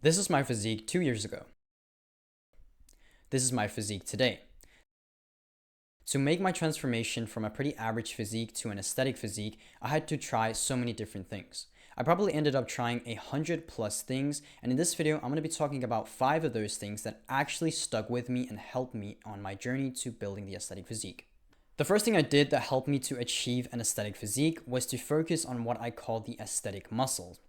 This is my physique 2 years ago. This is my physique today. To make my transformation from a pretty average physique to an aesthetic physique, I had to try so many different things. I probably ended up trying 100+ things, and in this video, I'm going to be talking about 5 of those things that actually stuck with me and helped me on my journey to building the aesthetic physique. The first thing I did that helped me to achieve an aesthetic physique was to focus on what I call the aesthetic muscles.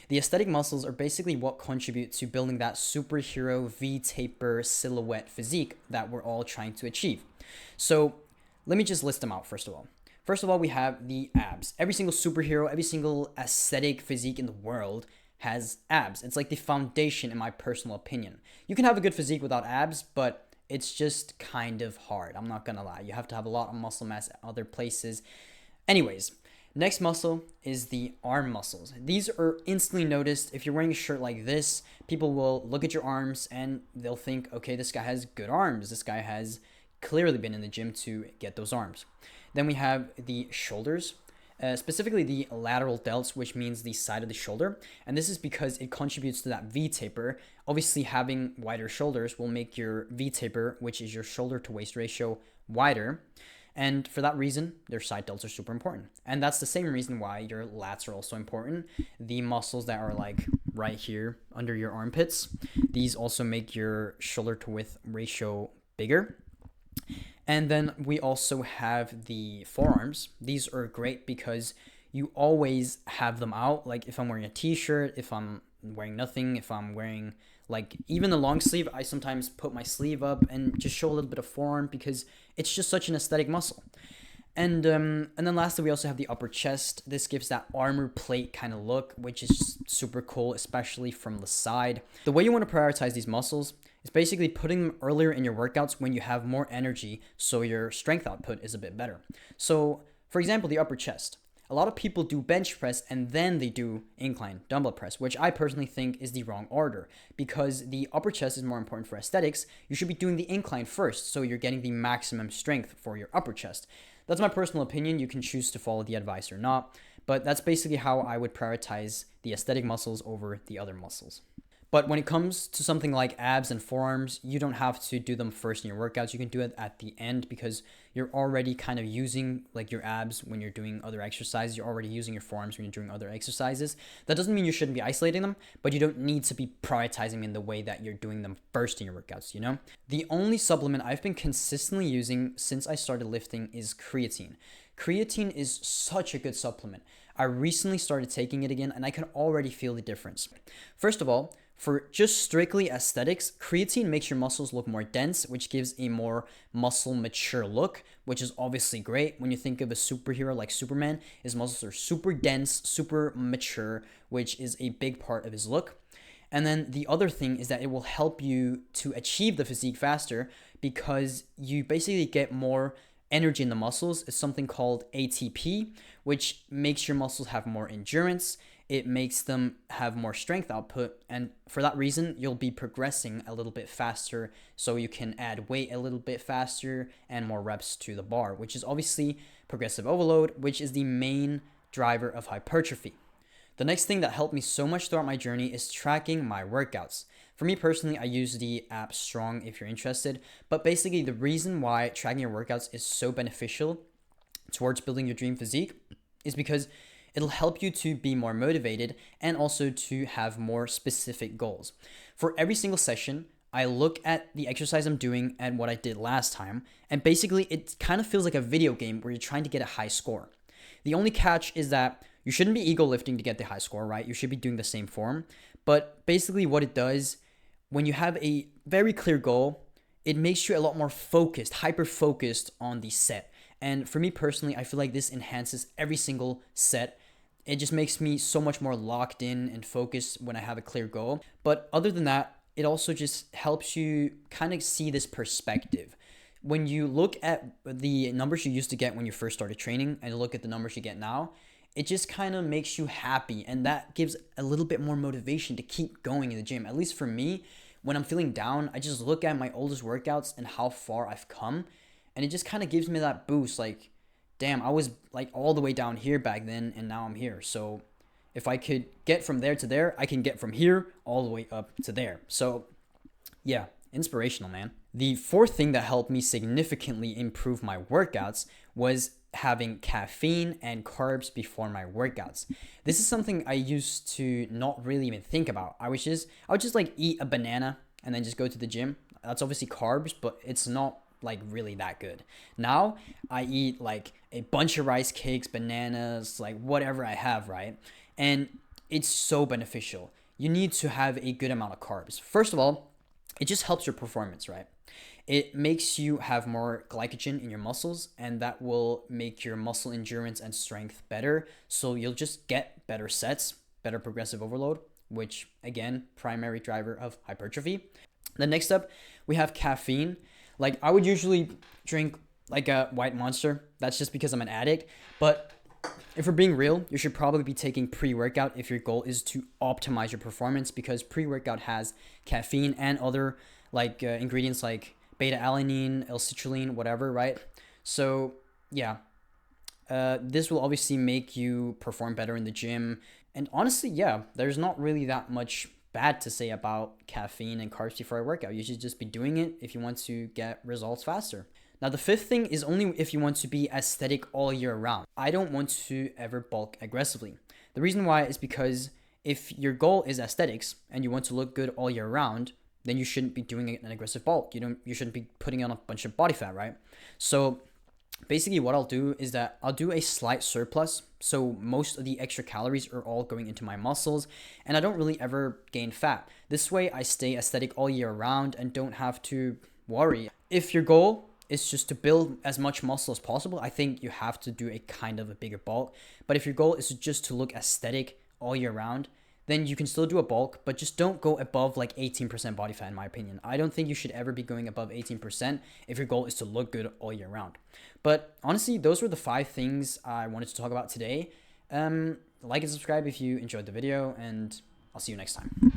The aesthetic muscles are basically what contribute to building that superhero V-taper silhouette physique that we're all trying to achieve. So let me just list them out first of all. First of all, we have the abs. Every single superhero, every single aesthetic physique in the world has abs. It's like the foundation in my personal opinion. You can have a good physique without abs, but it's just kind of hard. I'm not gonna lie. You have to have a lot of muscle mass at other places. Anyways, next muscle is the arm muscles. These are instantly noticed. If you're wearing a shirt like this, people will look at your arms and they'll think, okay, this guy has good arms. This guy has clearly been in the gym to get those arms. Then we have the shoulders. Specifically the lateral delts, which means the side of the shoulder. And this is because it contributes to that V-taper. Obviously, having wider shoulders will make your V-taper, which is your shoulder to waist ratio, wider. And for that reason, their side delts are super important. And that's the same reason why your lats are also important. The muscles that are like right here under your armpits, these also make your shoulder to width ratio bigger. And then we also have the forearms. These are great because you always have them out. Like if I'm wearing a t-shirt, if I'm wearing nothing, if I'm wearing like even the long sleeve, I sometimes put my sleeve up and just show a little bit of forearm because it's just such an aesthetic muscle. And then lastly, we also have the upper chest. This gives that armor plate kind of look, which is super cool, especially from the side. The way you want to prioritize these muscles is basically putting them earlier in your workouts when you have more energy, so your strength output is a bit better. So, for example, the upper chest. A lot of people do bench press and then they do incline dumbbell press, which I personally think is the wrong order because the upper chest is more important for aesthetics. You should be doing the incline first, so you're getting the maximum strength for your upper chest. That's my personal opinion. You can choose to follow the advice or not, but that's basically how I would prioritize the aesthetic muscles over the other muscles. But when it comes to something like abs and forearms, you don't have to do them first in your workouts. You can do it at the end because you're already kind of using like your abs when you're doing other exercises. You're already using your forearms when you're doing other exercises. That doesn't mean you shouldn't be isolating them, but you don't need to be prioritizing in the way that you're doing them first in your workouts, you know? The only supplement I've been consistently using since I started lifting is creatine. Creatine is such a good supplement. I recently started taking it again and I can already feel the difference. First of all, for just strictly aesthetics, creatine makes your muscles look more dense, which gives a more muscle mature look, which is obviously great. When you think of a superhero like Superman, his muscles are super dense, super mature, which is a big part of his look. And then the other thing is that it will help you to achieve the physique faster because you basically get more energy in the muscles. Is something called ATP, which makes your muscles have more endurance. It makes them have more strength output, and for that reason you'll be progressing a little bit faster, so you can add weight a little bit faster and more reps to the bar, which is obviously progressive overload, which is the main driver of hypertrophy. The next thing that helped me so much throughout my journey is tracking my workouts. For me personally, I use the app Strong if you're interested, but basically the reason why tracking your workouts is so beneficial towards building your dream physique is because it'll help you to be more motivated and also to have more specific goals. For every single session, I look at the exercise I'm doing and what I did last time, and basically it kind of feels like a video game where you're trying to get a high score. The only catch is that you shouldn't be ego lifting to get the high score, right? You should be doing the same form. But basically what it does, when you have a very clear goal, it makes you a lot more focused, hyper-focused on the set. And for me personally, I feel like this enhances every single set. It just makes me so much more locked in and focused when I have a clear goal. But other than that, it also just helps you kind of see this perspective. When you look at the numbers you used to get when you first started training and look at the numbers you get now, it just kind of makes you happy. And that gives a little bit more motivation to keep going in the gym. At least for me, when I'm feeling down, I just look at my oldest workouts and how far I've come. And it just kind of gives me that boost, like, damn, I was like all the way down here back then and now I'm here. So If I could get from there to there, I can get from here all the way up to there. So yeah, inspirational, man. The fourth thing that helped me significantly improve my workouts was having caffeine and carbs before my workouts. This is something I used to not really even think about. I would just like eat a banana and then just go to the gym. That's obviously carbs, but it's not like really that good. Now I eat like a bunch of rice cakes, bananas, like whatever I have, right? And it's so beneficial. You need to have a good amount of carbs. First of all, it just helps your performance, right? It makes you have more glycogen in your muscles, and that will make your muscle endurance and strength better. So you'll just get better sets, better progressive overload, which again, primary driver of hypertrophy. The next up, we have caffeine. Like I would usually drink like a white monster. That's just because I'm an addict. But if we're being real, you should probably be taking pre-workout if your goal is to optimize your performance, because pre-workout has caffeine and other like ingredients like beta-alanine, L-citrulline, whatever, right? So yeah, this will obviously make you perform better in the gym. And honestly, yeah, there's not really that much bad to say about caffeine and carbs before a workout. You should just be doing it if you want to get results faster. Now, the fifth thing is only if you want to be aesthetic all year round. I don't want to ever bulk aggressively. The reason why is because if your goal is aesthetics and you want to look good all year round, then you shouldn't be doing an aggressive bulk. You shouldn't be putting on a bunch of body fat, right? So basically what I'll do is that I'll do a slight surplus. So most of the extra calories are all going into my muscles, and I don't really ever gain fat. This way I stay aesthetic all year round and don't have to worry. If your goal is just to build as much muscle as possible, I think you have to do a kind of a bigger bulk. But if your goal is just to look aesthetic all year round, then you can still do a bulk, but just don't go above like 18% body fat, in my opinion. I don't think you should ever be going above 18% if your goal is to look good all year round. But honestly, those were the 5 things I wanted to talk about today. Like and subscribe if you enjoyed the video, and I'll see you next time.